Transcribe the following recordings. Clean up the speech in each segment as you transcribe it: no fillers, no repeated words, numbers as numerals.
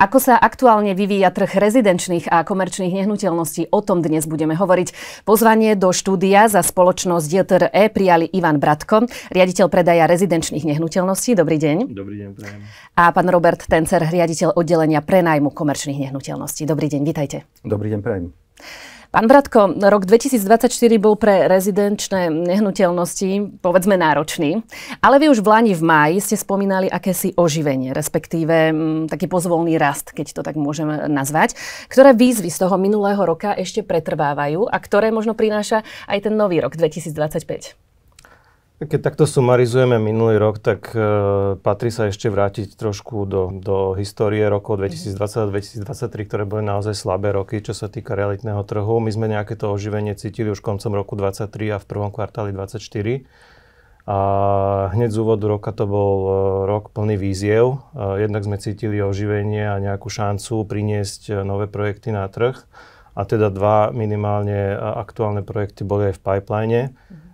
Ako sa aktuálne vyvíja trh rezidenčných a komerčných nehnuteľností? O tom dnes budeme hovoriť. Pozvanie do štúdia za spoločnosť JTRE prijali Ivan Bratko, riaditeľ predaja rezidenčných nehnuteľností. Dobrý deň. Dobrý deň, prajem. A pán Robert Tencer, riaditeľ oddelenia prenájmu komerčných nehnuteľností. Dobrý deň, vitajte. Dobrý deň, prajem. Pán Bratko, rok 2024 bol pre rezidenčné nehnuteľnosti, povedzme, náročný. Ale vy už v lani v máji ste spomínali akési oživenie, respektíve taký pozvolný rast, keď to tak môžem nazvať. Ktoré výzvy z toho minulého roka ešte pretrvávajú a ktoré možno prináša aj ten nový rok 2025? Keď takto sumarizujeme minulý rok, tak patrí sa ešte vrátiť trošku do histórie rokov 2020 a 2023, ktoré boli naozaj slabé roky, čo sa týka realitného trhu. My sme nejaké to oživenie cítili už koncom roku 2023 a v prvom kvartáli 2024. A hneď z úvodu roka to bol rok plný víziev. Jednak sme cítili oživenie a nejakú šancu priniesť nové projekty na trh. A teda dva minimálne aktuálne projekty boli aj v pipeline.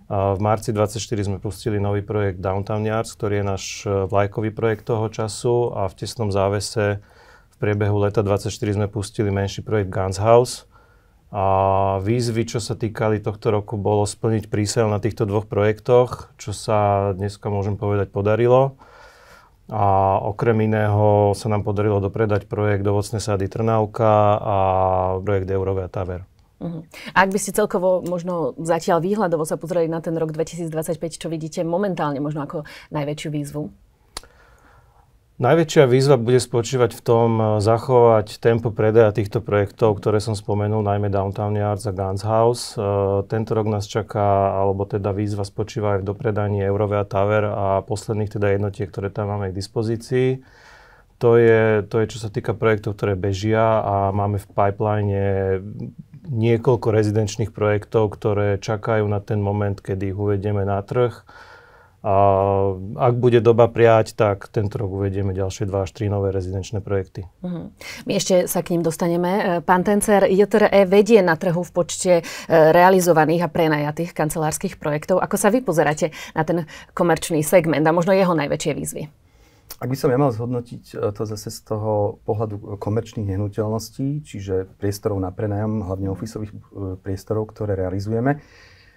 V marci 2024 sme pustili nový projekt Downtown Yards, ktorý je náš vlajkový projekt toho času, a v tesnom závese v priebehu leta 2024 sme pustili menší projekt Guns House. A výzvy, čo sa týkali tohto roku, bolo splniť prísel na týchto dvoch projektoch, čo sa dneska môžem povedať podarilo. A okrem iného sa nám podarilo dopredať projekt Ovocné sady Trnávka a projekt Eurovia Taver. A ak by ste celkovo možno zatiaľ výhľadovo sa pozreli na ten rok 2025, čo vidíte momentálne možno ako najväčšiu výzvu? Najväčšia výzva bude spočívať v tom zachovať tempo predaja týchto projektov, ktoré som spomenul, najmä Downtown Yards a Guns House. Tento rok nás čaká, alebo teda výzva spočíva aj v dopredaní Eurovia Taver a posledných teda jednotiek, ktoré tam máme k dispozícii. To je, čo sa týka projektov, ktoré bežia, a máme v pipeline niekoľko rezidenčných projektov, ktoré čakajú na ten moment, kedy ich uvedieme na trh. A ak bude doba prijať, tak tento rok uvedieme ďalšie 2 až 3 nové rezidenčné projekty. My ešte sa k ním dostaneme. Pán Tencer, JTRE vedie na trhu v počte realizovaných a prenajatých kancelárskych projektov. Ako sa vy pozeráte na ten komerčný segment a možno jeho najväčšie výzvy? Ak by som ja mal zhodnotiť to zase z toho pohľadu komerčných nehnuteľností, čiže priestorov na prenajom, hlavne ofisových priestorov, ktoré realizujeme,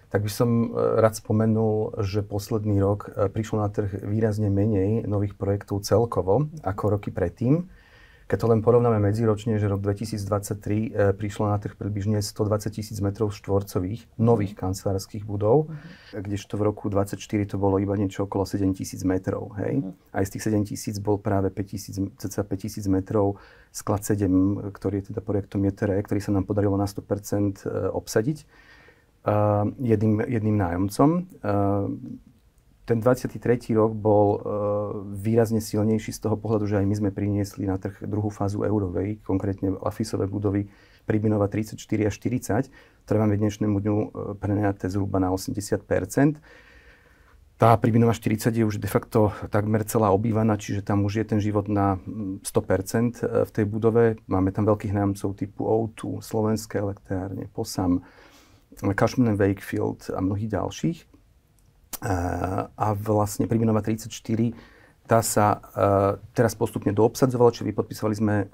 tak by som rád spomenul, že posledný rok prišlo na trh výrazne menej nových projektov celkovo ako roky predtým. Keď to len porovnáme medziročne, že rok 2023 prišlo na trh približne 120 000 metrov štvorcových nových kancelárskych budov, kdežto v roku 2024 to bolo iba niečo okolo 7 000 metrov. Hej? Aj z tých 7 000 bol práve 5 000 metrov sklad 7, ktorý je teda projektom JTRE, ktorý sa nám podarilo na 100% obsadiť jedným nájomcom. Ten 23. rok bol výrazne silnejší z toho pohľadu, že aj my sme priniesli na trh druhú fázu Eurovej, konkrétne ofisové budovy Pribinova 34 a 40, ktoré máme dnešnému dňu prenajaté zhruba na 80%. Tá Pribinova 40 je už de facto takmer celá obývaná, čiže tam už je ten život na 100% v tej budove. Máme tam veľkých nájomcov typu O2, Slovenské elektrárne, POSAM, Cushman & Wakefield a mnohých ďalších. A vlastne Pribinova 34, tá sa teraz postupne doobsadzovala, čiže vypodpisovali sme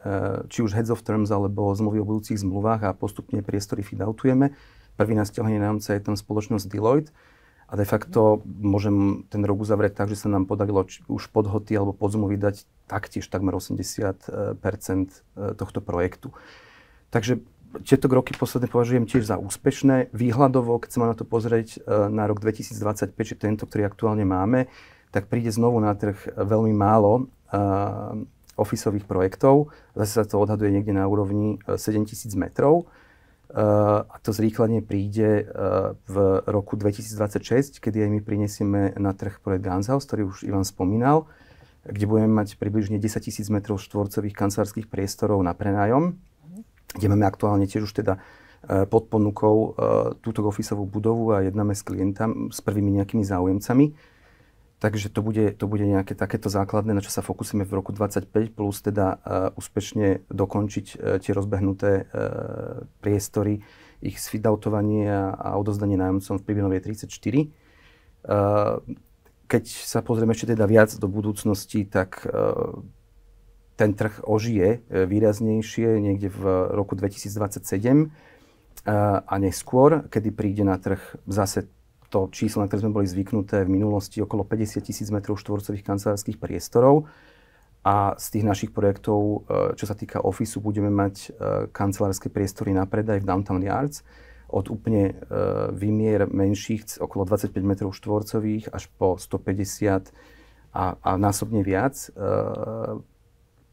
či už heads of terms alebo zmluvy o budúcich zmluvách a postupne priestory fit-outujeme. Prvý na stiahnutie nájomca je tam spoločnosť Deloitte a de facto môžem ten rok uzavrieť tak, že sa nám podarilo už podhoty alebo podzmluvy dať taktiež takmer 80% tohto projektu. Takže tieto roky posledné považujem tiež za úspešné. Výhľadovo, keď sa má na to pozrieť na rok 2025, čiže tento, ktorý aktuálne máme, tak príde znovu na trh veľmi málo ofisových projektov. Zase sa to odhaduje niekde na úrovni 7 000 metrov. A to zrýchlenie príde v roku 2026, kedy aj my prinesieme na trh projekt Guns House, ktorý už Ivan spomínal, kde budeme mať približne 10 000 metrov štvorcových kancelárskych priestorov na prenájom, kde máme aktuálne tiež už teda pod ponukou túto ofisovú budovu a jednáme s klientami, s prvými nejakými záujemcami. Takže to bude nejaké takéto základné, na čo sa fokusujeme v roku 2025, plus teda úspešne dokončiť tie rozbehnuté priestory, ich sfitoutovanie a odozdanie nájomcom v Pribinovej 34. Keď sa pozrieme ešte teda viac do budúcnosti, tak ten trh ožije výraznejšie niekde v roku 2027 a neskôr, kedy príde na trh zase to číslo, na ktoré sme boli zvyknuté v minulosti, okolo 50 000 m2 kancelárskych priestorov. A z tých našich projektov, čo sa týka ofisu, budeme mať kancelárske priestory na predaj v Downtown Yards od úplne výmier menších, okolo 25 m2 až po 150 a násobne viac.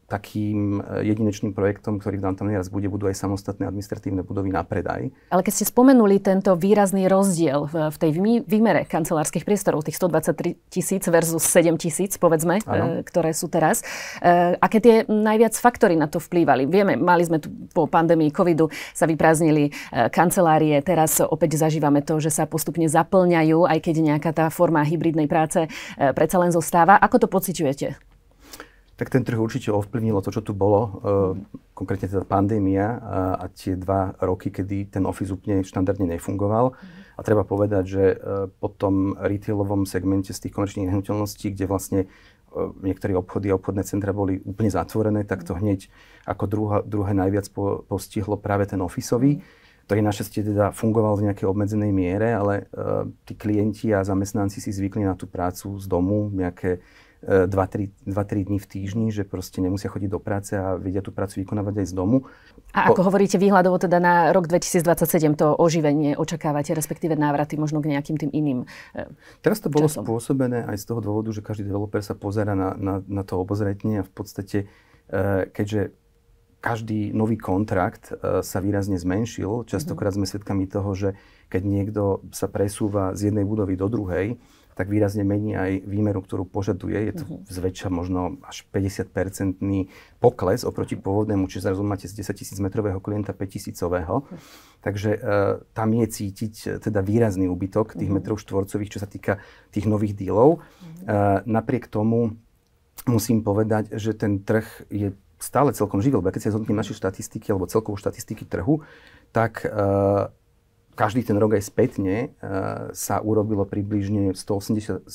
Takým jedinečným projektom, ktorý v Downtown Yards budú aj samostatné administratívne budovy na predaj. Ale keď ste spomenuli tento výrazný rozdiel v tej výmere kancelárskych priestorov, tých 123 000 versus 7 000, povedzme, ktoré sú teraz, aké tie najviac faktory na to vplývali? Vieme, mali sme tu po pandémii covidu, sa vyprázdnili kancelárie, teraz opäť zažívame to, že sa postupne zaplňajú, aj keď nejaká tá forma hybridnej práce predsa len zostáva. Ako to pociťujete? Tak ten trh určite ovplyvnilo to, čo tu bolo, konkrétne teda pandémia a tie 2 roky, kedy ten office úplne štandardne nefungoval. A treba povedať, že po tom retailovom segmente z tých komerčných nehnuteľností, kde vlastne niektoré obchody a obchodné centra boli úplne zatvorené, tak to hneď ako druhé najviac postihlo práve ten officeový, ktorý našťastie teda fungoval v nejakej obmedzenej miere, ale tí klienti a zamestnanci si zvykli na tú prácu z domu, nejaké 2-3 dní v týždni, že proste nemusia chodiť do práce a vedia tú prácu vykonávať aj z domu. A ako hovoríte výhľadovo, teda na rok 2027 to oživenie očakávate, respektíve návraty možno k nejakým tým iným Teraz to bolo časom spôsobené aj z toho dôvodu, že každý developer sa pozerá na to obozretne a v podstate, keďže každý nový kontrakt sa výrazne zmenšil, častokrát sme svedkami toho, že keď niekto sa presúva z jednej budovy do druhej, tak výrazne mení aj výmeru, ktorú požaduje. Je to zväčša možno až 50% pokles oproti pôvodnému, čiže zrazu máte z 10 000 metrového klienta 5 000-ového. Takže tam je cítiť teda výrazný úbytok tých metrov štvorcových, čo sa týka tých nových dílov. Napriek tomu musím povedať, že ten trh je stále celkom živý, lebo keď sa zhodnotím naše štatistiky alebo celkovú štatistiky trhu, tak každý ten rok aj spätne sa urobilo približne 180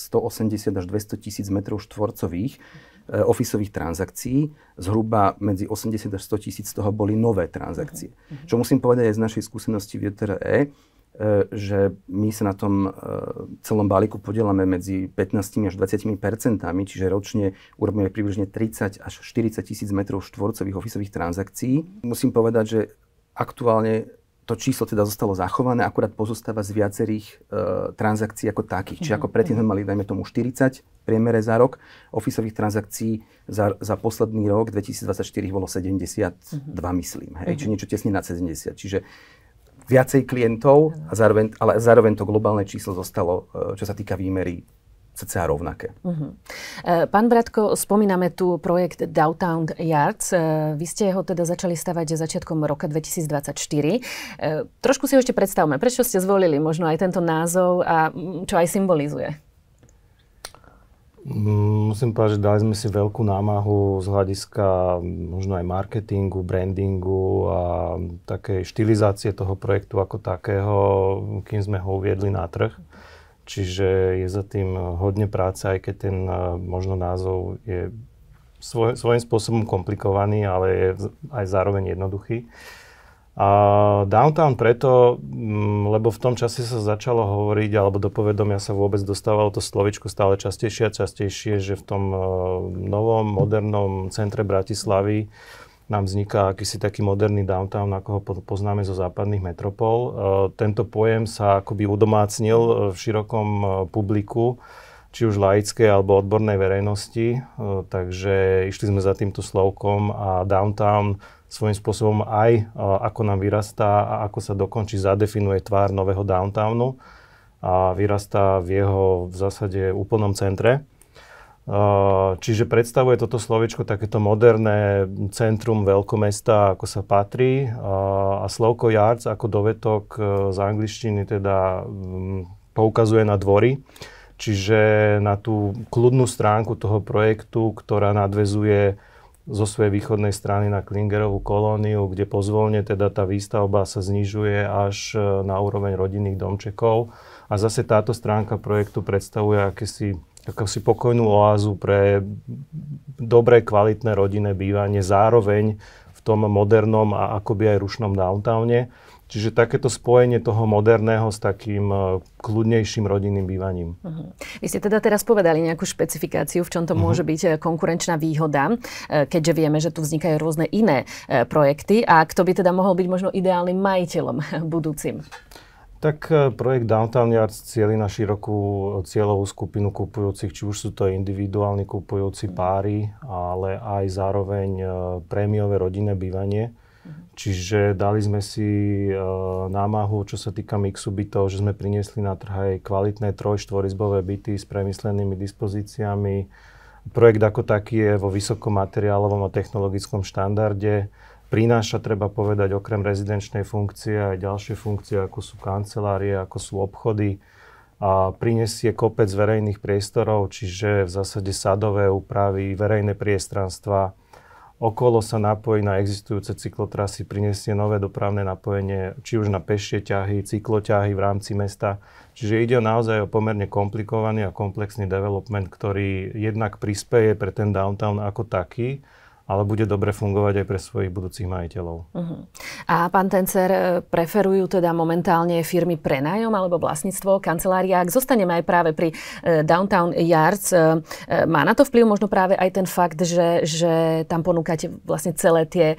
až 200 000 metrov štvorcových ofisových transakcií. Zhruba medzi 80 až 100 000 z toho boli nové transakcie. Čo musím povedať aj z našej skúsenosti v JTRE, že my sa na tom celom balíku podielame medzi 15 až 20%, čiže ročne urobíme približne 30 až 40 000 metrov štvorcových ofisových transakcií. Musím povedať, že aktuálne to číslo teda zostalo zachované, akurát pozostáva z viacerých transakcií ako takých. Čiže ako predtým sme mali, dajme tomu, 40 priemere za rok, ofisových transakcií za posledný rok, 2024 bolo 72, myslím. Hej? Čiže niečo tesne nad 70. Čiže viacej klientov, ale zároveň to globálne číslo zostalo, čo sa týka výmery, cca rovnaké. Pán Bratko, spomíname tu projekt Downtown Yards. Vy ste ho teda začali stavať začiatkom roka 2024. Trošku si ho ešte predstavme. Prečo ste zvolili možno aj tento názov a čo aj symbolizuje? Musím povedať, že dali sme si veľkú námahu z hľadiska možno aj marketingu, brandingu a takej štilizácie toho projektu ako takého, kým sme ho uviedli na trh. Čiže je za tým hodne práce, aj keď ten možno názov je svojím spôsobom komplikovaný, ale je aj zároveň jednoduchý. A Downtown preto, lebo v tom čase sa začalo hovoriť, alebo do povedomia sa vôbec dostávalo to slovičko stále častejšie a častejšie, že v tom novom, modernom centre Bratislavy nám vzniká akýsi taký moderný downtown, ako ho poznáme zo západných metropol. Tento pojem sa akoby udomácnil v širokom publiku, či už laickej alebo odbornej verejnosti. Takže išli sme za týmto slovkom a downtown svojím spôsobom aj ako nám vyrastá a ako sa dokončí, zadefinuje tvár nového downtownu a vyrastá v jeho v zásade úplnom centre. Čiže predstavuje toto slovičko takéto moderné centrum veľkomesta, ako sa patrí, a slovko Yards ako dovetok z angličtiny teda poukazuje na dvory, čiže na tú kľudnú stránku toho projektu, ktorá nadväzuje zo svojej východnej strany na Klingerovú kolóniu, kde pozvolne teda tá výstavba sa znižuje až na úroveň rodinných domčekov. A zase táto stránka projektu predstavuje akési akúsi pokojnú oázu pre dobré, kvalitné rodinné bývanie, zároveň v tom modernom a akoby aj rušnom downtowne. Čiže takéto spojenie toho moderného s takým kľudnejším rodinným bývaním. Vy ste teda teraz povedali nejakú špecifikáciu, v čom to môže byť konkurenčná výhoda, keďže vieme, že tu vznikajú rôzne iné projekty. A kto by teda mohol byť možno ideálnym majiteľom budúcim? Tak projekt Downtown Yards cieli na širokú cieľovú skupinu kupujúcich, či už sú to individuálni kupujúci páry, ale aj zároveň prémiové rodinné bývanie. Čiže dali sme si námahu, čo sa týka mixu bytov, že sme priniesli na trh aj kvalitné 3-4-izbové byty s premyslenými dispozíciami. Projekt ako taký je vo vysokomateriálovom a technologickom štandarde. Prináša, treba povedať, okrem rezidenčnej funkcie aj ďalšie funkcie, ako sú kancelárie, ako sú obchody. A prinesie kopec verejných priestorov, čiže v zásade sadové úpravy, verejné priestranstva. Okolo sa napojí na existujúce cyklotrasy, prinesie nové dopravné napojenie, či už na pešie ťahy, cykloťahy v rámci mesta. Čiže ide naozaj o pomerne komplikovaný a komplexný development, ktorý jednak prispeje pre ten downtown ako taký, ale bude dobre fungovať aj pre svojich budúcich majiteľov. A pán Tencer, preferujú teda momentálne firmy prenájom alebo vlastníctvo kancelária? Ak zostaneme aj práve pri Downtown Yards, má na to vplyv možno práve aj ten fakt, že tam ponúkate vlastne celé tie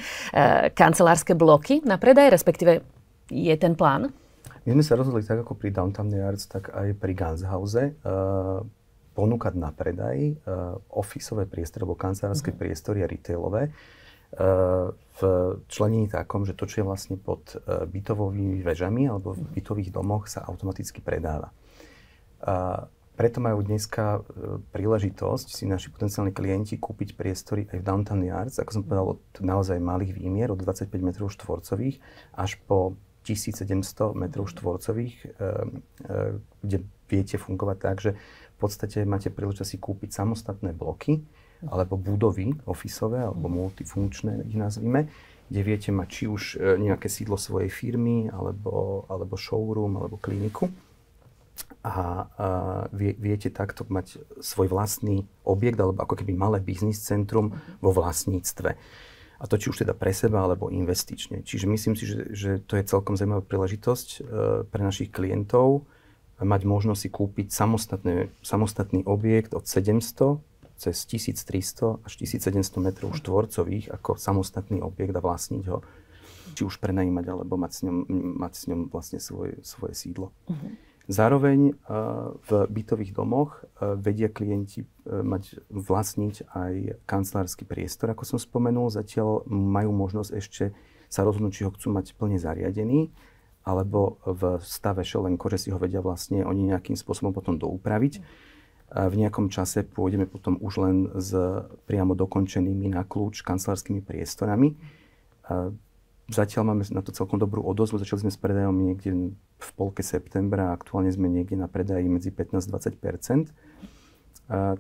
kancelárske bloky na predaj, respektíve je ten plán? My sme sa rozhodli tak ako pri Downtown Yards, tak aj pri Ganzhause ponúkať na predaj ofisové priestory alebo kancelárske priestory a retailové v členení takom, že to, čo je vlastne pod bytovými vežami alebo v bytových domoch, sa automaticky predáva. Preto majú dneska príležitosť si naši potenciálni klienti kúpiť priestory aj v Downtown Yards, ako som povedal, od naozaj malých výmier, od 25 m štvorcových až po 1700 m štvorcových, kde viete fungovať tak, že v podstate máte príležitosť si kúpiť samostatné bloky alebo budovy ofisové alebo multifunkčné, ich nazvime, kde viete mať či už nejaké sídlo svojej firmy alebo showroom alebo kliniku. A viete takto mať svoj vlastný objekt alebo ako keby malé biznis centrum vo vlastníctve. A to či už teda pre seba alebo investične. Čiže myslím si, že to je celkom zaujímavá príležitosť pre našich klientov mať možnosť si kúpiť samostatný objekt od 700 cez 1300 až 1700 metrov štvorcových ako samostatný objekt a vlastniť ho, či už prenajímať alebo mať s ňom vlastne svoje sídlo. Zároveň v bytových domoch vedia klienti vlastniť aj kancelársky priestor, ako som spomenul. Zatiaľ majú možnosť ešte sa rozhodnúť, či ho chcú mať plne zariadený, alebo v stave šelenko, že si ho vedia vlastne oni nejakým spôsobom potom doupraviť. V nejakom čase pôjdeme potom už len s priamo dokončenými na kľúč kancelárskymi priestorami. Zatiaľ máme na to celkom dobrú odozvu. Začali sme s predajom niekde v polke septembra a aktuálne sme niekde na predaji medzi 15-20%.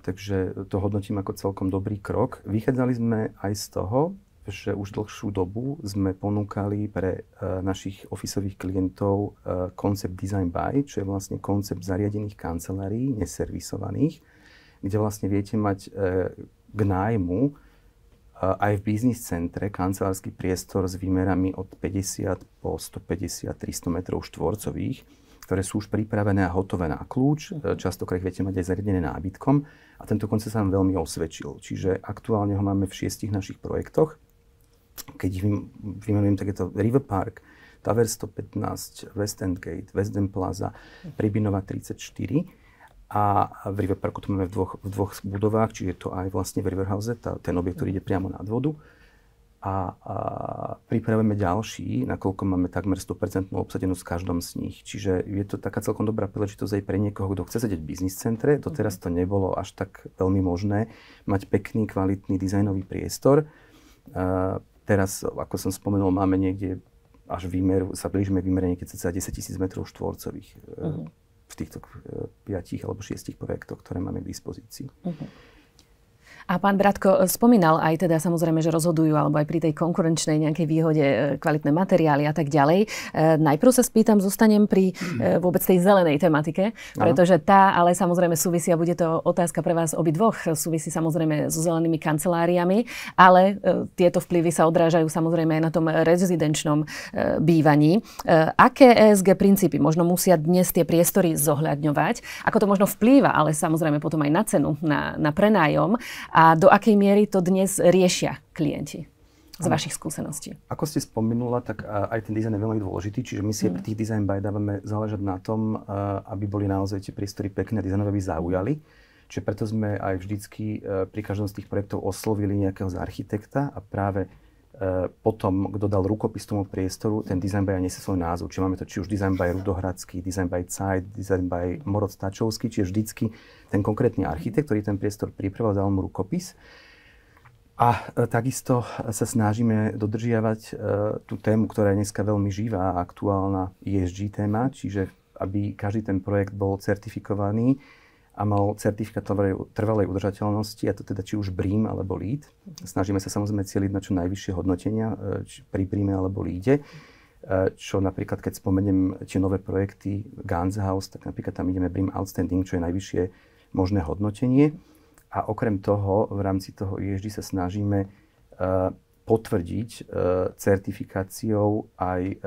Takže to hodnotím ako celkom dobrý krok. Vychádzali sme aj z toho, že už dlhšiu dobu sme ponúkali pre našich ofisových klientov koncept Design Buy, čo je vlastne koncept zariadených kancelárií, neservisovaných, kde vlastne viete mať k nájmu aj v biznis centre kancelársky priestor s výmerami od 50 po 150-300 metrov štvorcových, ktoré sú už pripravené a hotové na kľúč. Častokrát viete mať aj zariadené nábytkom a tento koncept sa nám veľmi osvedčil. Čiže aktuálne ho máme v 6 našich projektoch. Keď vymenujem, tak je to River Park, Tower 115, West End Gate, West End Plaza, Pribinova 34 a v River Parku to máme v dvoch budovách, čiže je to aj vlastne v Riverhouse, ten objekt, ktorý ide priamo nad vodu. A pripravujeme ďalší, nakoľko máme takmer 100% obsadenosť v každom z nich. Čiže je to taká celkom dobrá príležitosť aj pre niekoho, kto chce sedieť v biznis centre. Doteraz to nebolo až tak veľmi možné mať pekný, kvalitný dizajnový priestor. Teraz, ako som spomenul, máme niekde až sa blížime výmere niekde cca 10 000 metrov štvorcových v týchto 5 alebo 6 projektoch, ktoré máme k dispozícii. A pán Bratko spomínal aj teda samozrejme, že rozhodujú alebo aj pri tej konkurenčnej nejakej výhode kvalitné materiály a tak ďalej. Najprv sa spýtam, zostanem pri vôbec tej zelenej tematike, pretože tá ale samozrejme súvisí, a bude to otázka pre vás obidvoch, súvisí samozrejme so zelenými kanceláriami, ale tieto vplyvy sa odrážajú samozrejme aj na tom rezidenčnom bývaní. Aké ESG princípy možno musia dnes tie priestory zohľadňovať? Ako to možno vplýva, ale samozrejme potom aj na cenu, na prenájom? A do akej miery to dnes riešia klienti z vašich skúseností? Ako ste spomenula, tak aj ten dizajn je veľmi dôležitý, čiže my si pri tých design buy dávame záležať na tom, aby boli naozaj tie priestory pekné, dizajnové by zaujali. Čiže preto sme aj vždycky pri každom z tých projektov oslovili nejakého z architekta a práve potom, kto dal rukopis tomu priestoru, ten design by nesie svoj názov. Čiže máme to či už design by Rudohradský, design by Zeit, design by Morod Stačovský, čiže vždycky ten konkrétny architekt, ktorý ten priestor pripravoval, dal mu rukopis. A takisto sa snažíme dodržiavať tú tému, ktorá je dneska veľmi živá a aktuálna ESG téma, čiže aby každý ten projekt bol certifikovaný a mal certifikát trvalej udržateľnosti, a to teda či už BREEAM alebo LEED. Snažíme sa samozrejme cieliť na čo najvyššie hodnotenia pri BREEAMe alebo LEEDe, čo napríklad, keď spomeniem tie nové projekty Ganzhaus, tak napríklad tam ideme BREEAM Outstanding, čo je najvyššie možné hodnotenie. A okrem toho, v rámci toho ESG sa snažíme potvrdiť certifikáciou aj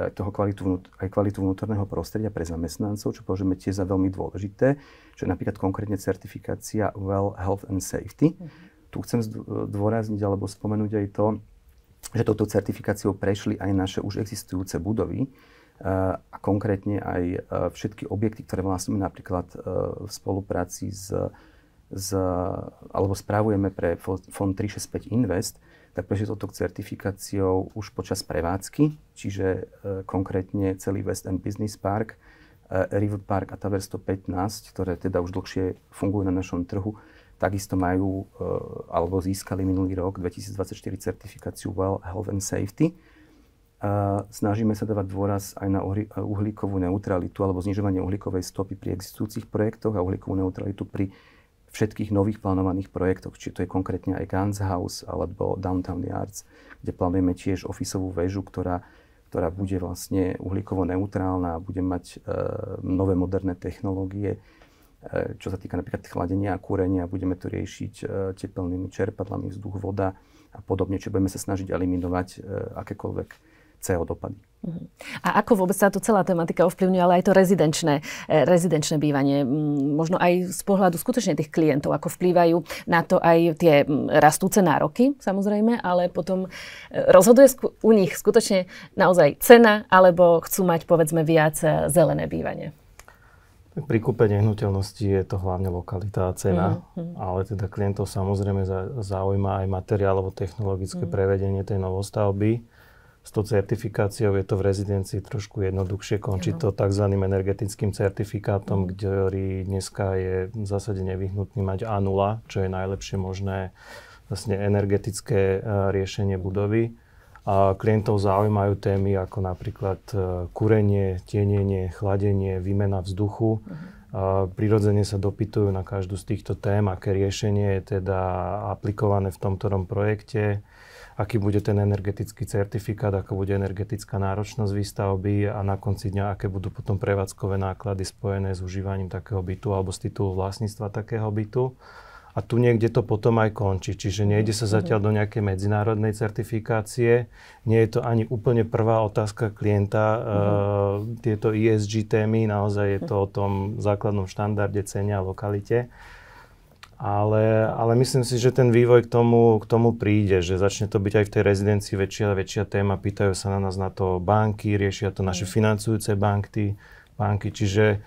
kvalitu vnútorného prostredia pre zamestnancov, čo považujeme tiež za veľmi dôležité, čo je napríklad konkrétne certifikácia Well Health and Safety. Tu chcem zdôrazniť alebo spomenúť aj to, že touto certifikáciou prešli aj naše už existujúce budovy a konkrétne aj všetky objekty, ktoré vlastníme napríklad v spolupráci alebo správujeme pre fond 365 Invest, tak prešli touto certifikáciou už počas prevádzky, čiže konkrétne celý West End Business Park, River Park a Tower 115, ktoré teda už dlhšie fungujú na našom trhu, takisto majú alebo získali minulý rok 2024 certifikáciu Well Health and Safety. Snažíme sa dávať dôraz aj na uhlíkovú neutralitu alebo znižovanie uhlíkovej stopy pri existujúcich projektoch a uhlíkovú neutralitu pri všetkých nových plánovaných projektoch, či to je konkrétne aj Ganzhaus alebo Downtown Yards, kde plánujeme tiež ofisovú väžu, ktorá bude vlastne uhlíkovo neutrálna a bude mať nové moderné technológie, čo sa týka napríklad chladenia a kúrenia. Budeme to riešiť tepelnými čerpadlami, vzduch, voda a podobne, čo budeme sa snažiť eliminovať akékoľvek CO dopady. A ako vôbec táto celá tematika ovplyvňuje ale aj to rezidenčné bývanie? Možno aj z pohľadu skutočne tých klientov, ako vplývajú na to aj tie rastúce nároky, samozrejme, ale potom rozhoduje u nich skutočne naozaj cena, alebo chcú mať, povedzme, viac zelené bývanie? Pri kúpe nehnuteľnosti je to hlavne lokalita a cena, ale teda klientov samozrejme zaujíma aj materiál alebo technologické prevedenie tej novostavby. S tou certifikáciou je to v rezidencii trošku jednoduchšie. Končí to tzv. Energetickým certifikátom, ktorý dneska je v zásade nevyhnutný mať A0, čo je najlepšie možné vlastne energetické riešenie budovy. A klientov zaujímajú témy ako napríklad kúrenie, tienenie, chladenie, výmena vzduchu. Prirodzene sa dopytujú na každú z týchto tém, aké riešenie je teda aplikované v tom ktorom projekte, aký bude ten energetický certifikát, ako bude energetická náročnosť výstavby a na konci dňa, aké budú potom prevádzkové náklady spojené s užívaním takého bytu alebo z titulu vlastníctva takého bytu. A tu niekde to potom aj končí. Čiže nejde sa zatiaľ do nejakej medzinárodnej certifikácie. Nie je to ani úplne prvá otázka klienta. Tieto ESG témy, naozaj je to o tom základnom štandarde, cene a lokalite. Ale myslím si, že ten vývoj k tomu príde, že začne to byť aj v tej rezidencii väčšia a väčšia téma. Pýtajú sa na nás na to banky, riešia to naše financujúce banky. Čiže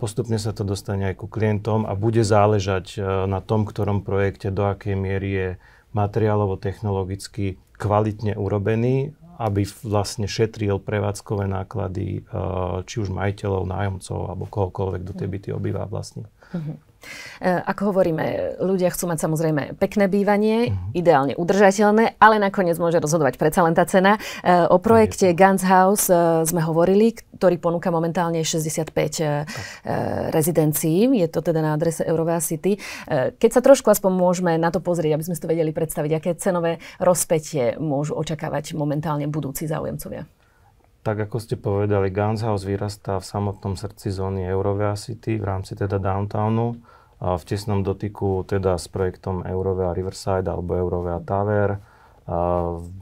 postupne sa to dostane aj ku klientom a bude záležať na tom, ktorom projekte, do akej miery je materiálovo-technologicky kvalitne urobený, aby vlastne šetril prevádzkové náklady či už majiteľov, nájomcov alebo kohokoľvek, kto tie byty obýva vlastní. Ako hovoríme, ľudia chcú mať samozrejme pekné bývanie, ideálne udržateľné, ale nakoniec môže rozhodovať predsa len tá cena. O projekte Ganz Haus sme hovorili, ktorý ponúka momentálne 65 rezidencií. Je to teda na adrese Eurovea City. Keď sa trošku aspoň môžeme na to pozrieť, aby sme si to vedeli predstaviť, aké cenové rozpätie môžu očakávať momentálne budúci záujemcovia. Tak ako ste povedali, Ganz Haus vyrastá v samotnom srdci zóny Eurovea City v rámci teda downtownu. V tesnom dotyku teda s projektom Eurovea Riverside alebo Eurovea Tower,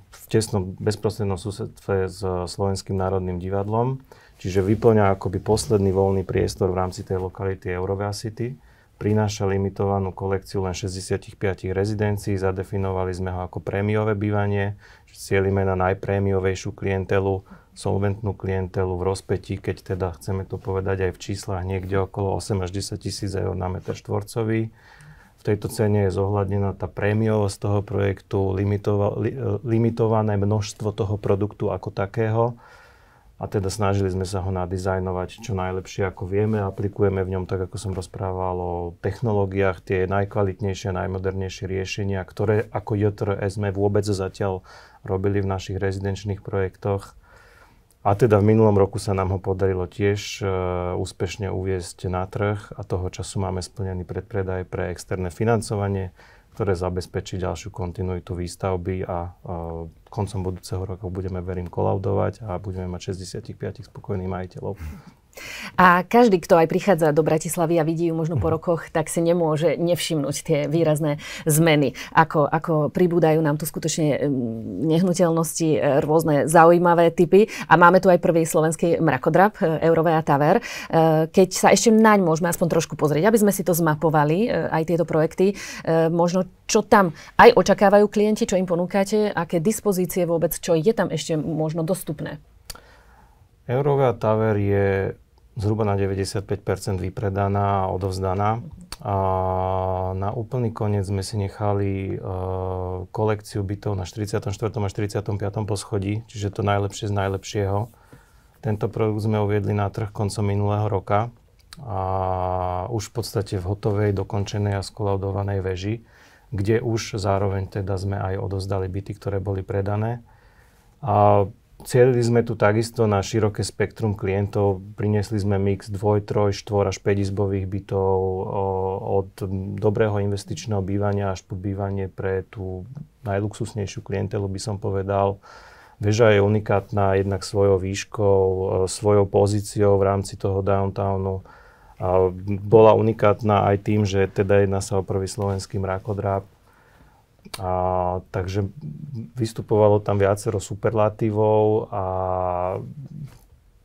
v tesnom bezprostrednom susedstve s Slovenským národným divadlom, čiže vyplňa akoby posledný voľný priestor v rámci tej lokality Eurovea City. Prináša limitovanú kolekciu len 65 rezidencií, zadefinovali sme ho ako prémiové bývanie, cieľime na najprémiovejšiu klientelu, solventnú klientelu v rozpätí, keď teda chceme to povedať aj v číslach, niekde okolo 8 až 10 tisíc eur na meter štvorcový. V tejto cene je zohľadnená tá prémiovosť toho projektu, limitované množstvo toho produktu ako takého. A teda snažili sme sa ho nadizajnovať čo najlepšie, ako vieme. Aplikujeme v ňom, tak ako som rozprával, o technológiách, tie najkvalitnejšie, najmodernejšie riešenia, ktoré ako JTRS sme vôbec zatiaľ robili v našich rezidenčných projektoch. A teda v minulom roku sa nám ho podarilo tiež úspešne uviesť na trh a toho času máme splnený predpredaj pre externé financovanie, ktoré zabezpečí ďalšiu kontinuitu výstavby a koncom budúceho roka budeme, verím, kolaudovať a budeme mať 65 spokojných majiteľov. A každý, kto aj prichádza do Bratislavy a vidí ju možno po rokoch, tak si nemôže nevšimnúť tie výrazné zmeny. Ako pribúdajú nám tu skutočne nehnuteľnosti, rôzne zaujímavé typy. A máme tu aj prvý slovenský mrakodrap, Eurovea Tower. Keď sa ešte naň môžeme aspoň trošku pozrieť, aby sme si to zmapovali, aj tieto projekty, možno čo tam aj očakávajú klienti, čo im ponúkate, aké dispozície vôbec, čo je tam ešte možno dostupné. Eurovea Tower je zhruba na 95% vypredaná a odovzdaná. A na úplný koniec sme si nechali kolekciu bytov na 44. a 45. poschodí, čiže to najlepšie z najlepšieho. Tento produkt sme uviedli na trh koncom minulého roka a už v podstate v hotovej, dokončenej a skolaudovanej veži, kde už zároveň teda sme aj odovzdali byty, ktoré boli predané. A cielili sme tu takisto na široké spektrum klientov. Priniesli sme mix 2, 3, 4 až 5 izbových bytov od dobrého investičného bývania až po bývanie pre tú najluxusnejšiu klientelu, by som povedal. Veža je unikátna jednak svojou výškou, svojou pozíciou v rámci toho downtownu. A bola unikátna aj tým, že teda jedná sa o prvý slovenský mrakodrap. Takže vystupovalo tam viacero superlatívov a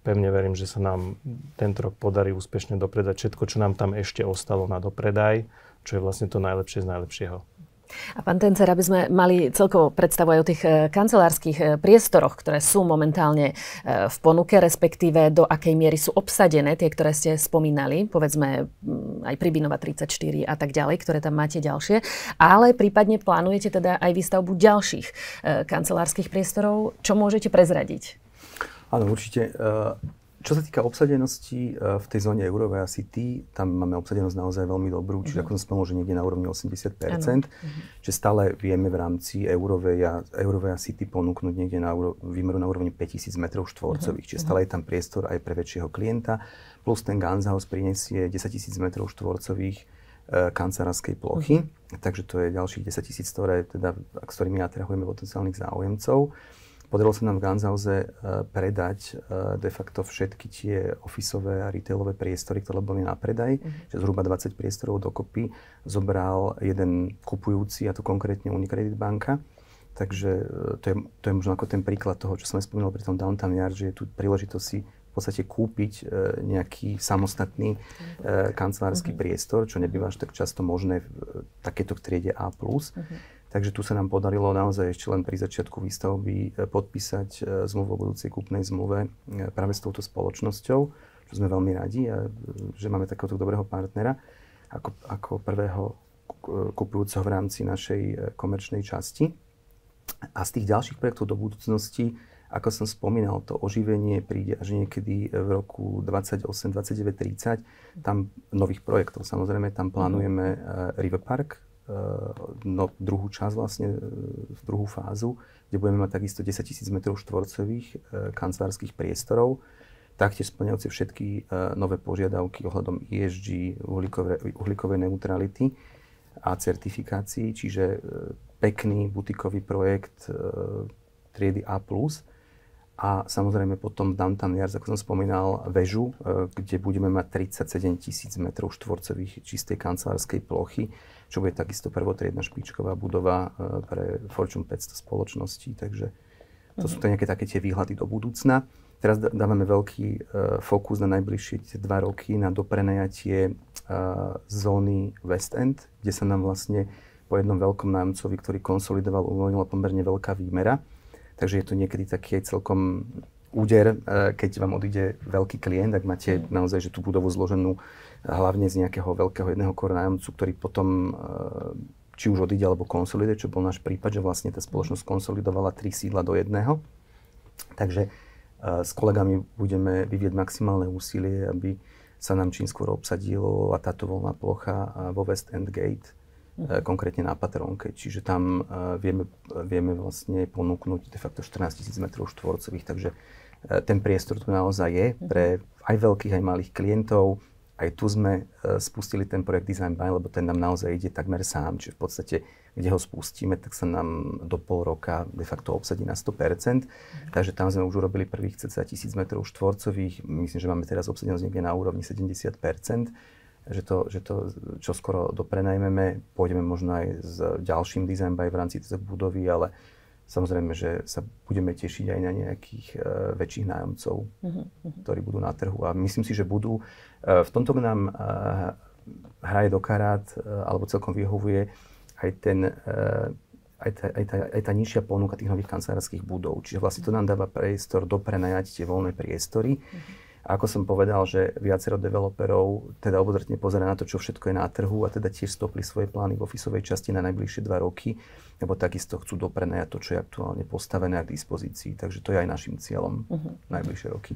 pevne verím, že sa nám tento rok podarí úspešne dopredať všetko, čo nám tam ešte ostalo na dopredaj, čo je vlastne to najlepšie z najlepšieho. A pán Tencer, aby sme mali celkovo predstavu aj o tých kancelárskych priestoroch, ktoré sú momentálne v ponuke, respektíve do akej miery sú obsadené, tie, ktoré ste spomínali, povedzme aj Pribinova 34 a tak ďalej, ktoré tam máte ďalšie, ale prípadne plánujete teda aj výstavbu ďalších kancelárskych priestorov. Čo môžete prezradiť? Áno, určite. Čo sa týka obsadenosti v tej zóne Eurovea City, tam máme obsadenosť naozaj veľmi dobrú, čiže ako som spomenul, že niekde na úrovni 80%, že stále vieme v rámci Eurovea City ponúknuť niekde na výmeru na úrovni 5000 m2, čiže stále je tam priestor aj pre väčšieho klienta, plus ten Ganz Haus prinesie 10 000 m2 kancelárskej plochy, takže to je ďalších 10 000, s ktorými atrahujeme potenciálnych záujemcov. Podarilo sa nám v Ganz Hause predať de facto všetky tie ofisové a retailové priestory, ktoré boli na predaj. Že zhruba 20 priestorov dokopy zobral jeden kupujúci, a to konkrétne Unicredit banka. Takže to je možno ako ten príklad toho, čo som spomínal pri tom Downtown Yard, že je tu príležitosť si v podstate kúpiť nejaký samostatný kancelársky priestor, čo nebýva až tak často možné v takéto triede A+. Takže tu sa nám podarilo naozaj ešte len pri začiatku výstavby podpísať zmluvu o budúcej kúpnej zmluve práve s touto spoločnosťou, čo sme veľmi radi, že máme takéhoto dobrého partnera ako prvého kupujúceho v rámci našej komerčnej časti. A z tých ďalších projektov do budúcnosti Ako som spomínal, to oživenie príde až niekedy v roku 28, 29, 30. Tam nových projektov, samozrejme, tam plánujeme River Park, druhú časť vlastne, druhú fázu, kde budeme mať takisto 10 000 m štvorcových kancelárskych priestorov, taktiež splňujúce všetky nové požiadavky ohľadom ESG, uhlíkovej neutrality a certifikácií, čiže pekný butikový projekt triedy A+. A samozrejme potom v Downtown Yards, ako som spomínal, väžu, kde budeme mať 37 000 m štvorcových čistej kancelárskej plochy, čo bude takisto prvotriedna špičková budova pre Fortune 500 spoločností. Takže to sú to nejaké také tie výhľady do budúcna. Teraz dávame veľký fokus na najbližšie 2 roky na doprenajatie zóny West End, kde sa nám vlastne po jednom veľkom nájomcovi, ktorý konsolidoval, uvoľnila pomerne veľká výmera. Takže je to niekedy taký aj celkom úder, keď vám odíde veľký klient, ak máte naozaj že tú budovu zloženú hlavne z nejakého veľkého jedného nájomcu, ktorý potom či už odíde alebo konsoliduje, čo bol náš prípad, že vlastne tá spoločnosť konsolidovala 3 sídla do jedného. Takže s kolegami budeme vyvieť maximálne úsilie, aby sa nám čím skôr obsadilo a táto voľná plocha vo West End Gate, konkrétne na Patrónke. Čiže tam vieme vlastne ponúknuť de facto 14 000 m štvorcových, takže ten priestor tu naozaj je pre aj veľkých, aj malých klientov. Aj tu sme spustili ten projekt Design Buy, lebo ten nám naozaj ide takmer sám, čiže v podstate, kde ho spustíme, tak sa nám do pol roka de facto obsadí na 100%. Takže tam sme už urobili prvých 10 000 m štvorcových. Myslím, že máme teraz obsadenosť niekde na úrovni 70%. Že to čo skoro doprenajmeme, pôjdeme možno aj s ďalším Design Buy v rámci tejto budovy, ale samozrejme, že sa budeme tešiť aj na nejakých väčších nájomcov, ktorí budú na trhu. A myslím si, že budú. V tomto nám hraje do karát, alebo celkom vyhovuje aj tá nižšia ponuka tých nových kancelárskych budov. Čiže vlastne to nám dáva priestor doprenajať tie voľné priestory. A ako som povedal, že viacero developerov teda obozretne pozerá na to, čo všetko je na trhu a teda tiež stopli svoje plány v ofisovej časti na najbližšie 2 roky, lebo takisto chcú doprenajať to, čo je aktuálne postavené a k dispozícii. Takže to je aj našim cieľom najbližšie roky.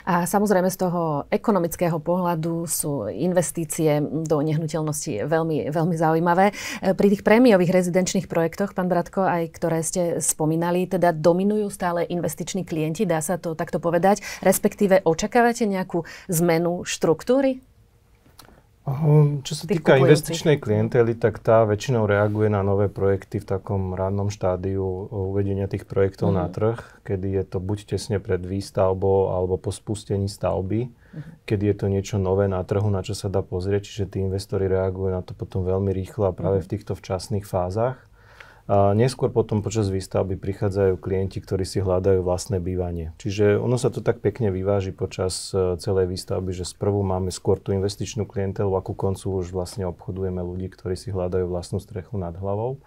A samozrejme z toho ekonomického pohľadu sú investície do nehnuteľnosti veľmi, veľmi zaujímavé. Pri tých prémiových rezidenčných projektoch, pán Bratko, aj ktoré ste spomínali, teda dominujú stále investiční klienti, dá sa to takto povedať, respektíve očakávate nejakú zmenu štruktúry? Čo sa týka investičnej klientely, tak tá väčšinou reaguje na nové projekty v takom rannom štádiu uvedenia tých projektov na trh, kedy je to buď tesne pred výstavbou alebo po spustení stavby, kedy je to niečo nové na trhu, na čo sa dá pozrieť, čiže tí investori reagujú na to potom veľmi rýchlo a práve v týchto včasných fázach. A neskôr potom počas výstavby prichádzajú klienti, ktorí si hľadajú vlastné bývanie. Čiže ono sa to tak pekne vyváži počas celej výstavby, že sprvu máme skôr tú investičnú klientelu a ku koncu už vlastne obchodujeme ľudí, ktorí si hľadajú vlastnú strechu nad hlavou.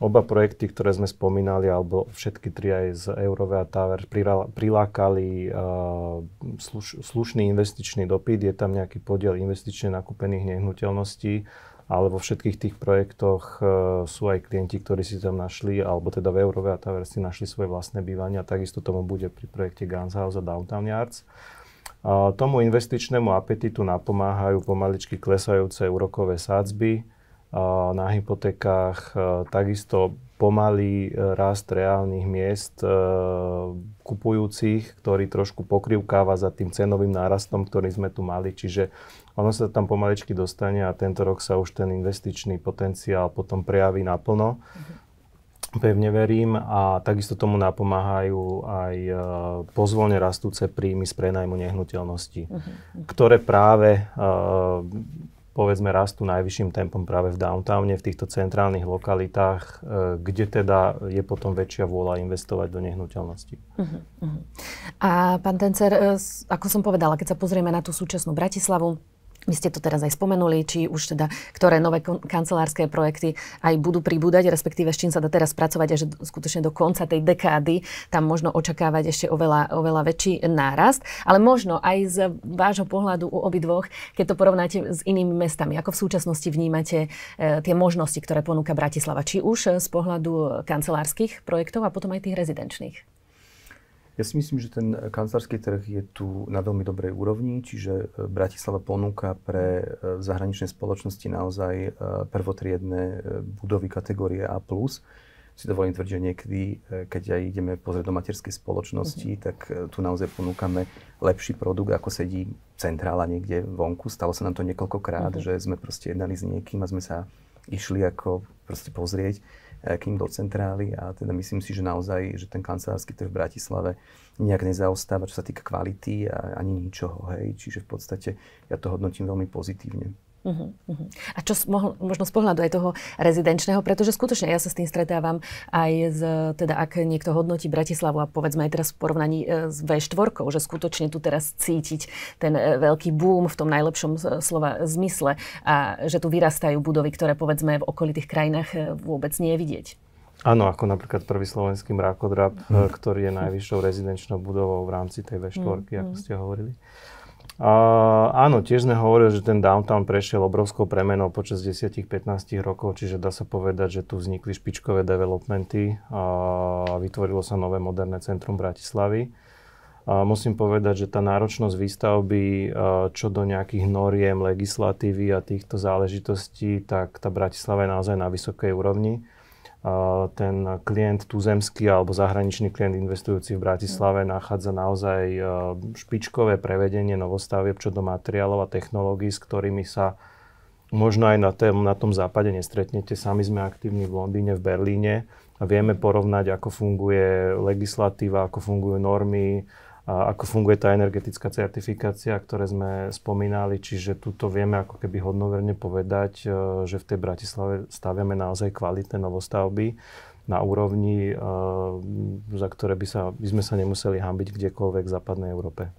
Oba projekty, ktoré sme spomínali, alebo všetky tri aj z Eurovia Tower, prilákali slušný investičný dopyt. Je tam nejaký podiel investične nakúpených nehnuteľností, ale vo všetkých tých projektoch sú aj klienti, ktorí si tam našli, alebo teda v Eurovia Tower si našli svoje vlastné bývanie a takisto tomu bude pri projekte Guns House a Downtown Yards. Tomu investičnému apetitu napomáhajú pomaličky klesajúce úrokové sadzby na hypotékách, takisto pomalý rast reálnych miest kupujúcich, ktorý trošku pokrývkáva za tým cenovým nárastom, ktorý sme tu mali. Čiže ono sa tam pomaličky dostane a tento rok sa už ten investičný potenciál potom prejaví naplno. Pevne verím a takisto tomu napomáhajú aj pozvolne rastúce príjmy z prenajmu nehnuteľností, ktoré práve povedzme rastú najvyšším tempom práve v downtowne, v týchto centrálnych lokalitách, kde teda je potom väčšia vôľa investovať do nehnuteľností. A pán Tencer, ako som povedala, keď sa pozrieme na tú súčasnú Bratislavu, vy ste to teraz aj spomenuli, či už teda, ktoré nové kancelárske projekty aj budú pribúdať, respektíve s čím sa dá teraz pracovať, až skutočne do konca tej dekády tam možno očakávať ešte oveľa väčší nárast. Ale možno aj z vášho pohľadu u obidvoch, keď to porovnáte s inými mestami, ako v súčasnosti vnímate tie možnosti, ktoré ponúka Bratislava, či už z pohľadu kancelárskych projektov a potom aj tých rezidenčných? Ja si myslím, že ten kancelársky trh je tu na veľmi dobrej úrovni, čiže Bratislava ponúka pre zahraničné spoločnosti naozaj prvotriedne budovy kategórie A+. Si dovolím tvrdiť, že niekedy, keď aj ideme pozrieť do materskej spoločnosti, tak tu naozaj ponúkame lepší produkt, ako sedí centrála niekde vonku. Stalo sa nám to niekoľkokrát, že sme proste jednali s niekým a sme sa išli ako proste pozrieť k ním do centrály a teda myslím si, že naozaj, že ten kancelársky trh v Bratislave nejak nezaostáva, čo sa týka kvality a ani ničoho, hej. Čiže v podstate ja to hodnotím veľmi pozitívne. A čo možno z pohľadu aj toho rezidenčného, pretože skutočne ja sa s tým stretávam aj teda ak niekto hodnotí Bratislavu a povedzme aj teraz v porovnaní s V4, že skutočne tu teraz cítiť ten veľký boom v tom najlepšom slova zmysle a že tu vyrastajú budovy, ktoré povedzme v okolitých krajinách vôbec nie je vidieť. Áno, ako napríklad prvý slovenský mrakodrap, ktorý je najvyššou rezidenčnou budovou v rámci tej V4, ako ste hovorili. Áno, tiež sme hovorili, že ten downtown prešiel obrovskou premenou počas 10-15 rokov, čiže dá sa povedať, že tu vznikli špičkové developmenty a vytvorilo sa nové moderné centrum Bratislavy. Musím povedať, že tá náročnosť výstavby čo do nejakých noriem, legislatívy a týchto záležitostí, tak tá Bratislava je naozaj na vysokej úrovni. Ten klient tuzemský alebo zahraničný klient investujúci v Bratislave nachádza naozaj špičkové prevedenie novostavieb čo do materiálov a technológií, s ktorými sa možno aj na tom západe nestretnete. Sami sme aktívni v Londýne, v Berlíne a vieme porovnať, ako funguje legislatíva, ako fungujú normy, a ako funguje tá energetická certifikácia, ktoré sme spomínali. Čiže tuto vieme ako keby hodnoverne povedať, že v tej Bratislave staviame naozaj kvalitné novostavby na úrovni, za ktoré by sme sa nemuseli hanbiť kdekoľvek v západnej Európe.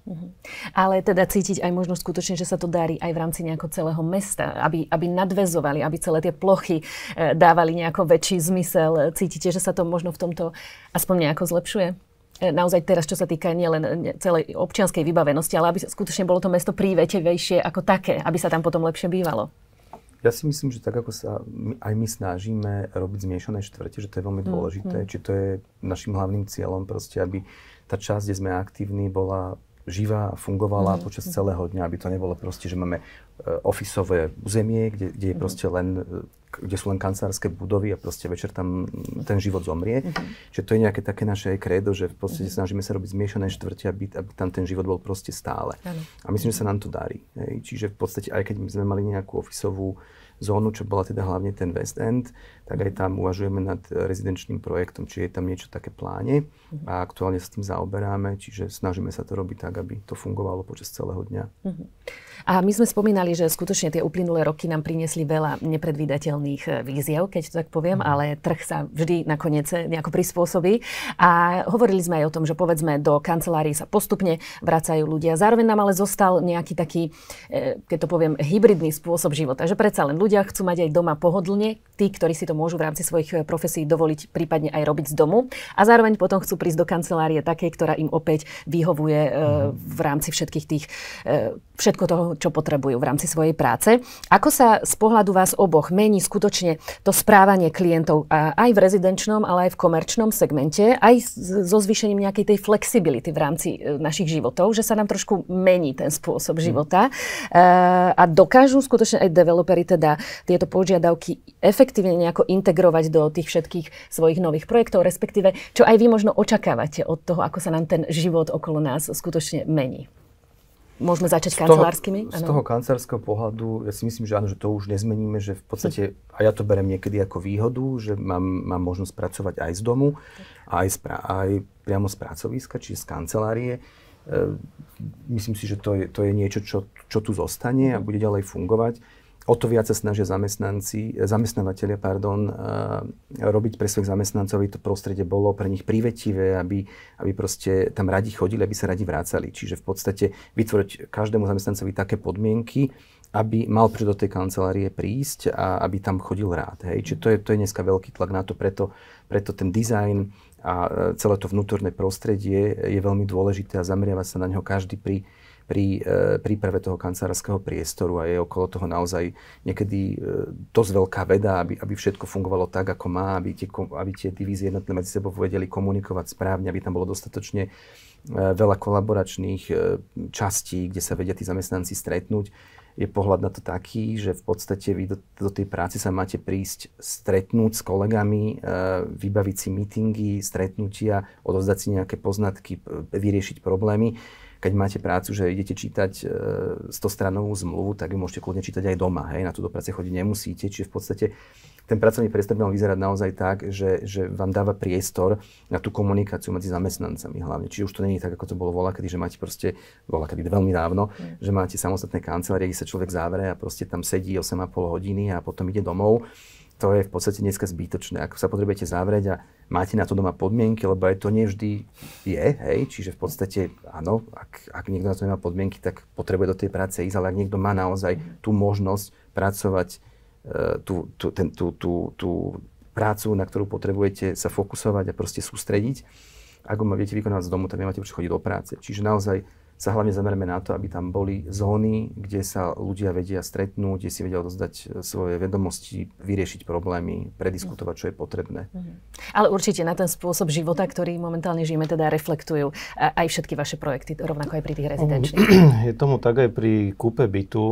Ale teda cítiť aj možno skutočne, že sa to darí aj v rámci nejakého celého mesta, aby nadväzovali, aby celé tie plochy dávali nejako väčší zmysel. Cítite, že sa to možno v tomto aspoň nejako zlepšuje? Naozaj teraz, čo sa týka nielen celej občianskej vybavenosti, ale aby skutočne bolo to mesto prívetivejšie ako také, aby sa tam potom lepšie bývalo. Ja si myslím, že tak ako sa aj my snažíme robiť zmiešané štvrte, že to je veľmi dôležité, či to je našim hlavným cieľom proste, aby tá časť, kde sme aktívni, bola živá a fungovala počas celého dňa, aby to nebolo proste, že máme ofisové územie, kde je proste kde sú len kancelárske budovy a proste večer tam ten život zomrie. Čiže to je nejaké také naše krédo, že v podstate snažíme sa robiť zmiešané štvrte, aby tam ten život bol proste stále. A myslím, že sa nám to darí. Hej. Čiže v podstate aj keď sme mali nejakú ofisovú zónu, čo bola teda hlavne ten West End, tak aj tam uvažujeme nad rezidenčným projektom, či je tam niečo také pláne a aktuálne sa tým zaoberáme, čiže snažíme sa to robiť tak, aby to fungovalo počas celého dňa. A my sme spomínali, že skutočne tie uplynulé roky nám priniesli veľa nepredvídateľných výziev, keď to tak poviem, ale trh sa vždy nakoniec nejako prispôsobí. A hovorili sme aj o tom, že povedzme do kancelárií sa postupne vracajú ľudia. Zároveň nám ale zostal nejaký taký, keď to poviem, hybridný spôsob života, že predsa len ľudia chcú mať aj doma pohodlne, tí, ktorí si to môžu v rámci svojich profesí dovoliť prípadne aj robiť z domu a zároveň potom chcú prísť do kancelárie takej, ktorá im opäť vyhovuje v rámci všetkých tých všetko toho, čo potrebujú v rámci svojej práce. Ako sa z pohľadu vás oboch mení skutočne to správanie klientov aj v rezidenčnom, ale aj v komerčnom segmente, aj so zvýšením nejakej tej flexibility v rámci našich životov, že sa nám trošku mení ten spôsob života a dokážu skutočne aj developeri teda tieto požiadavky efektívne nejako integrovať do tých všetkých svojich nových projektov, respektíve čo aj vy možno očakávate od toho, ako sa nám ten život okolo nás skutočne mení. Môžeme začať kancelárskymi? Z toho kancelárskeho pohľadu, ja si myslím, že áno, že to už nezmeníme, že v podstate, a ja to berem niekedy ako výhodu, že mám možnosť pracovať aj z domu, aj priamo z pracoviska, čiže z kancelárie. Myslím si, že to je niečo, čo tu zostane a bude ďalej fungovať. O to viac sa snažia zamestnávateľia, robiť pre svojich zamestnancov, aby to prostredie bolo pre nich prívetivé, aby proste tam radi chodili, aby sa radi vracali. Čiže v podstate vytvoriť každému zamestnancovi také podmienky, aby mal do tej kancelárie prísť a aby tam chodil rád. Hej. Čiže to je dneska veľký tlak na to, preto ten dizajn a celé to vnútorné prostredie je veľmi dôležité a zameriava sa na ňo každý pri príprave toho kancelárskeho priestoru a je okolo toho naozaj niekedy dosť veľká veda, aby všetko fungovalo tak, ako má, aby tie divízie jednotlivé medzi sebou vedeli komunikovať správne, aby tam bolo dostatočne veľa kolaboračných častí, kde sa vedia tí zamestnanci stretnúť. Je pohľad na to taký, že v podstate vy do tej práce sa máte prísť stretnúť s kolegami, vybaviť si meetingy, stretnutia, odovzdať si nejaké poznatky, vyriešiť problémy. Keď máte prácu, že idete čítať 100-stranovú zmluvu, tak ju môžete kľudne čítať aj doma. Hej? Na tú do práce chodiť nemusíte. Čiže v podstate ten pracovný priestor by mal vyzerať naozaj tak, že vám dáva priestor na tú komunikáciu medzi zamestnancami hlavne. Čiže už to nie je tak, ako to bolo voľakedy, že máte proste, voľakedy veľmi dávno, že máte samostatné kancelárie, kde sa človek zavre a proste tam sedí 8,5 hodiny a potom ide domov. To je v podstate dneska zbytočné. Ako sa potrebujete zavrieť a máte na to doma podmienky, lebo aj to nevždy je, hej, čiže v podstate áno, ak niekto na to nemá podmienky, tak potrebuje do tej práce ísť, ale ak niekto má naozaj tú možnosť pracovať tú prácu, na ktorú potrebujete sa fokusovať a proste sústrediť. Ak ho viete vykonávať z domu, tak nemáte už chodiť do práce. Čiže naozaj sa hlavne zameriame na to, aby tam boli zóny, kde sa ľudia vedia stretnúť, kde si vedia odozdať svoje vedomosti, vyriešiť problémy, prediskutovať, čo je potrebné. Ale určite na ten spôsob života, ktorý momentálne žijeme, teda reflektujú aj všetky vaše projekty, rovnako aj pri tých rezidenčných. Je tomu tak aj pri kúpe bytu,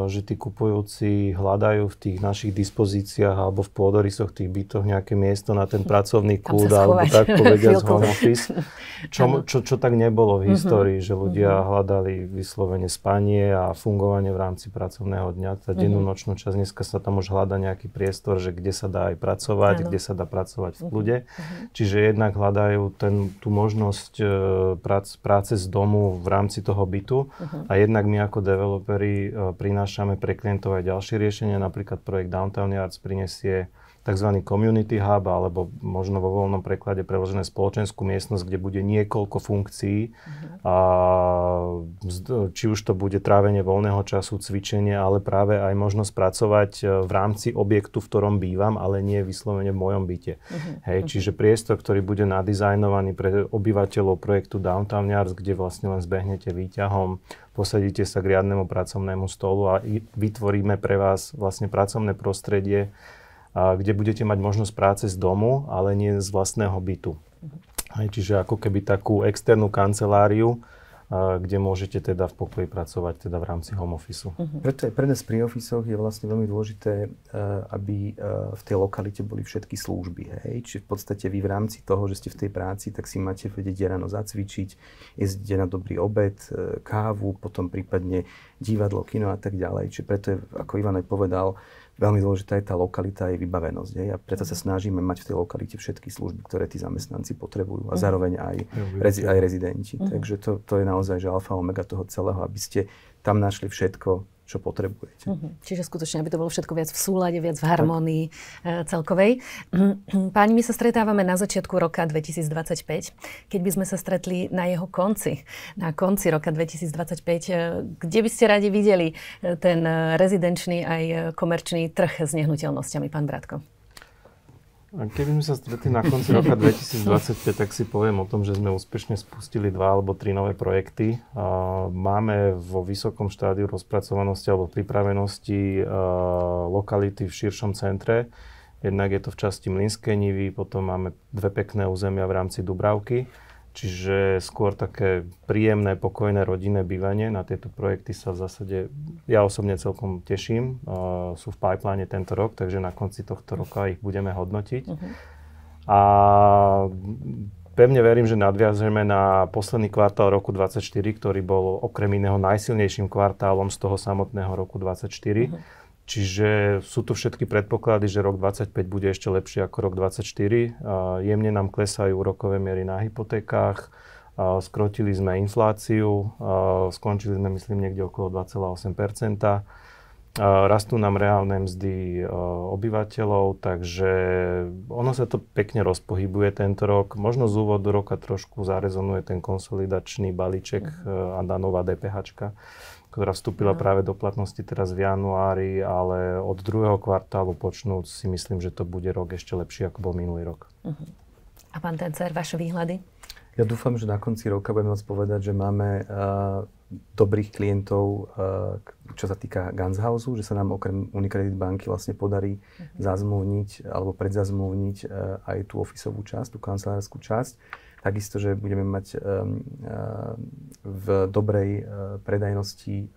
že tí kupujúci hľadajú v tých našich dispozíciách alebo v pôdorysoch tých bytoch nejaké miesto na ten pracovný kľud, alebo tak povediac home office. Čo tak nebolo v histórii, že ľudia hľadali vyslovene spanie a fungovanie v rámci pracovného dňa. Tá dennú nočnú časť, dneska sa tam už hľada nejaký priestor, že kde sa dá aj pracovať, kde sa dá pracovať v kľude. Čiže jednak hľadajú tú možnosť práce z domu v rámci toho bytu a jednak my ako developeri prinášame pre klientov aj ďalšie riešenia. Napríklad projekt Downtown Yards prinesie tzv. Community hub, alebo možno vo voľnom preklade preložené spoločenskú miestnosť, kde bude niekoľko funkcií. A či už to bude trávenie voľného času, cvičenie, ale práve aj možnosť pracovať v rámci objektu, v ktorom bývam, ale nie vyslovene v mojom byte. Čiže priestor, ktorý bude nadizajnovaný pre obyvateľov projektu Downtown Yards, kde vlastne len zbehnete výťahom, posadíte sa k riadnemu pracovnému stolu a vytvoríme pre vás vlastne pracovné prostredie, kde budete mať možnosť práce z domu, ale nie z vlastného bytu. Čiže ako keby takú externú kanceláriu, kde môžete teda v pokoji pracovať teda v rámci home officeu. Preto aj pre nás pri office-och je vlastne veľmi dôležité, aby v tej lokalite boli všetky služby. Hej? Čiže v podstate vy v rámci toho, že ste v tej práci, tak si máte vedieť ráno zacvičiť, jesť na dobrý obed, kávu, potom prípadne divadlo, kino a tak ďalej. Čiže preto je, ako Ivan aj povedal, veľmi dôležitá je tá lokalita a jej vybavenosť. A preto sa snažíme mať v tej lokalite všetky služby, ktoré tí zamestnanci potrebujú a zároveň aj rezidenti. Takže to je naozaj že alfa omega toho celého, aby ste tam našli všetko, čo potrebujete. Čiže skutočne, aby to bolo všetko viac v súlade, viac v harmonii celkovej. Páni, my sa stretávame na začiatku roka 2025. Keď by sme sa stretli na jeho konci, na konci roka 2025, kde by ste radi videli ten rezidenčný aj komerčný trh s nehnuteľnosťami, pán Bratko? Keby sme sa stretli na konci roka 2025, tak si poviem o tom, že sme úspešne spustili 2 alebo 3 nové projekty. Máme vo vysokom štádiu rozpracovanosti alebo pripravenosti lokality v širšom centre. Jednak je to v časti Mlynskej nivy, potom máme 2 pekné územia v rámci Dubravky. Čiže skôr také príjemné, pokojné rodinné bývanie. Na tieto projekty sa v zásade ja osobne celkom teším. Sú v pipeline tento rok, takže na konci tohto roka ich budeme hodnotiť. A pevne verím, že nadviažeme na posledný kvartál roku 2024, ktorý bol okrem iného najsilnejším kvartálom z toho samotného roku 2024. Čiže sú tu všetky predpoklady, že rok 2025 bude ešte lepší ako rok 2024. Jemne nám klesajú úrokové miery na hypotékách, skrotili sme infláciu, skončili sme, myslím, niekde okolo 2,8%. Rastú nám reálne mzdy obyvateľov, takže ono sa to pekne rozpohybuje tento rok. Možno z úvodu roka trošku zarezonuje ten konsolidačný balíček a nová DPH, ktorá vstúpila práve do platnosti teraz v januári, ale od druhého kvartálu počnúc si myslím, že to bude rok ešte lepší, ako bol minulý rok. A pán Tencer, vaše výhľady? Ja dúfam, že na konci roka budeme môcť povedať, že máme dobrých klientov, čo sa týka Ganzhausu, že sa nám okrem Unicredit banky vlastne podarí zazmluvniť alebo predzazmluvniť aj tú ofisovú časť, tú kancelárskú časť. Takisto, že budeme mať v dobrej predajnosti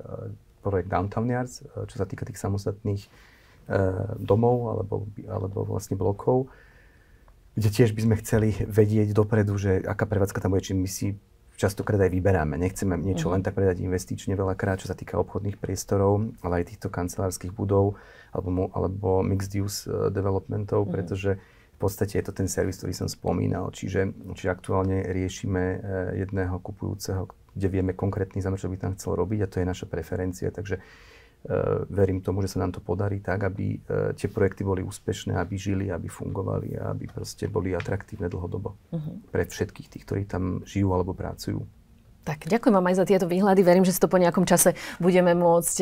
projekt Downtown Yards, čo sa týka tých samostatných domov alebo vlastne blokov, kde tiež by sme chceli vedieť dopredu, že aká prevádzka tam bude, čím my si častokrát aj vyberáme. Nechceme niečo len tak predať investične veľakrát, čo sa týka obchodných priestorov, ale aj týchto kancelárskych budov alebo mixed use developmentov, pretože v podstate je to ten servis, ktorý som spomínal. Čiže aktuálne riešime jedného kupujúceho, kde vieme konkrétny zámer, čo by tam chcel robiť, a to je naša preferencia. Takže verím tomu, že sa nám to podarí tak, aby tie projekty boli úspešné, aby žili, aby fungovali a aby proste boli atraktívne dlhodobo pre všetkých tých, ktorí tam žijú alebo pracujú. Tak, ďakujem vám aj za tieto výhľady. Verím, že si to po nejakom čase budeme môcť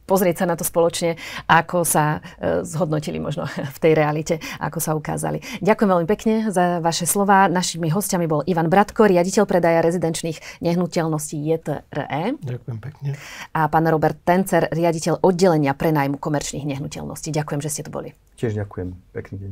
pozrieť sa na to spoločne, ako sa zhodnotili možno v tej realite, ako sa ukázali. Ďakujem veľmi pekne za vaše slová. Našimi hostiami bol Ivan Bratko, riaditeľ predaja rezidenčných nehnuteľností JTRE. Ďakujem pekne. A pán Robert Tencer, riaditeľ oddelenia prenajmu komerčných nehnuteľností. Ďakujem, že ste tu boli. Tiež ďakujem. Pekný deň.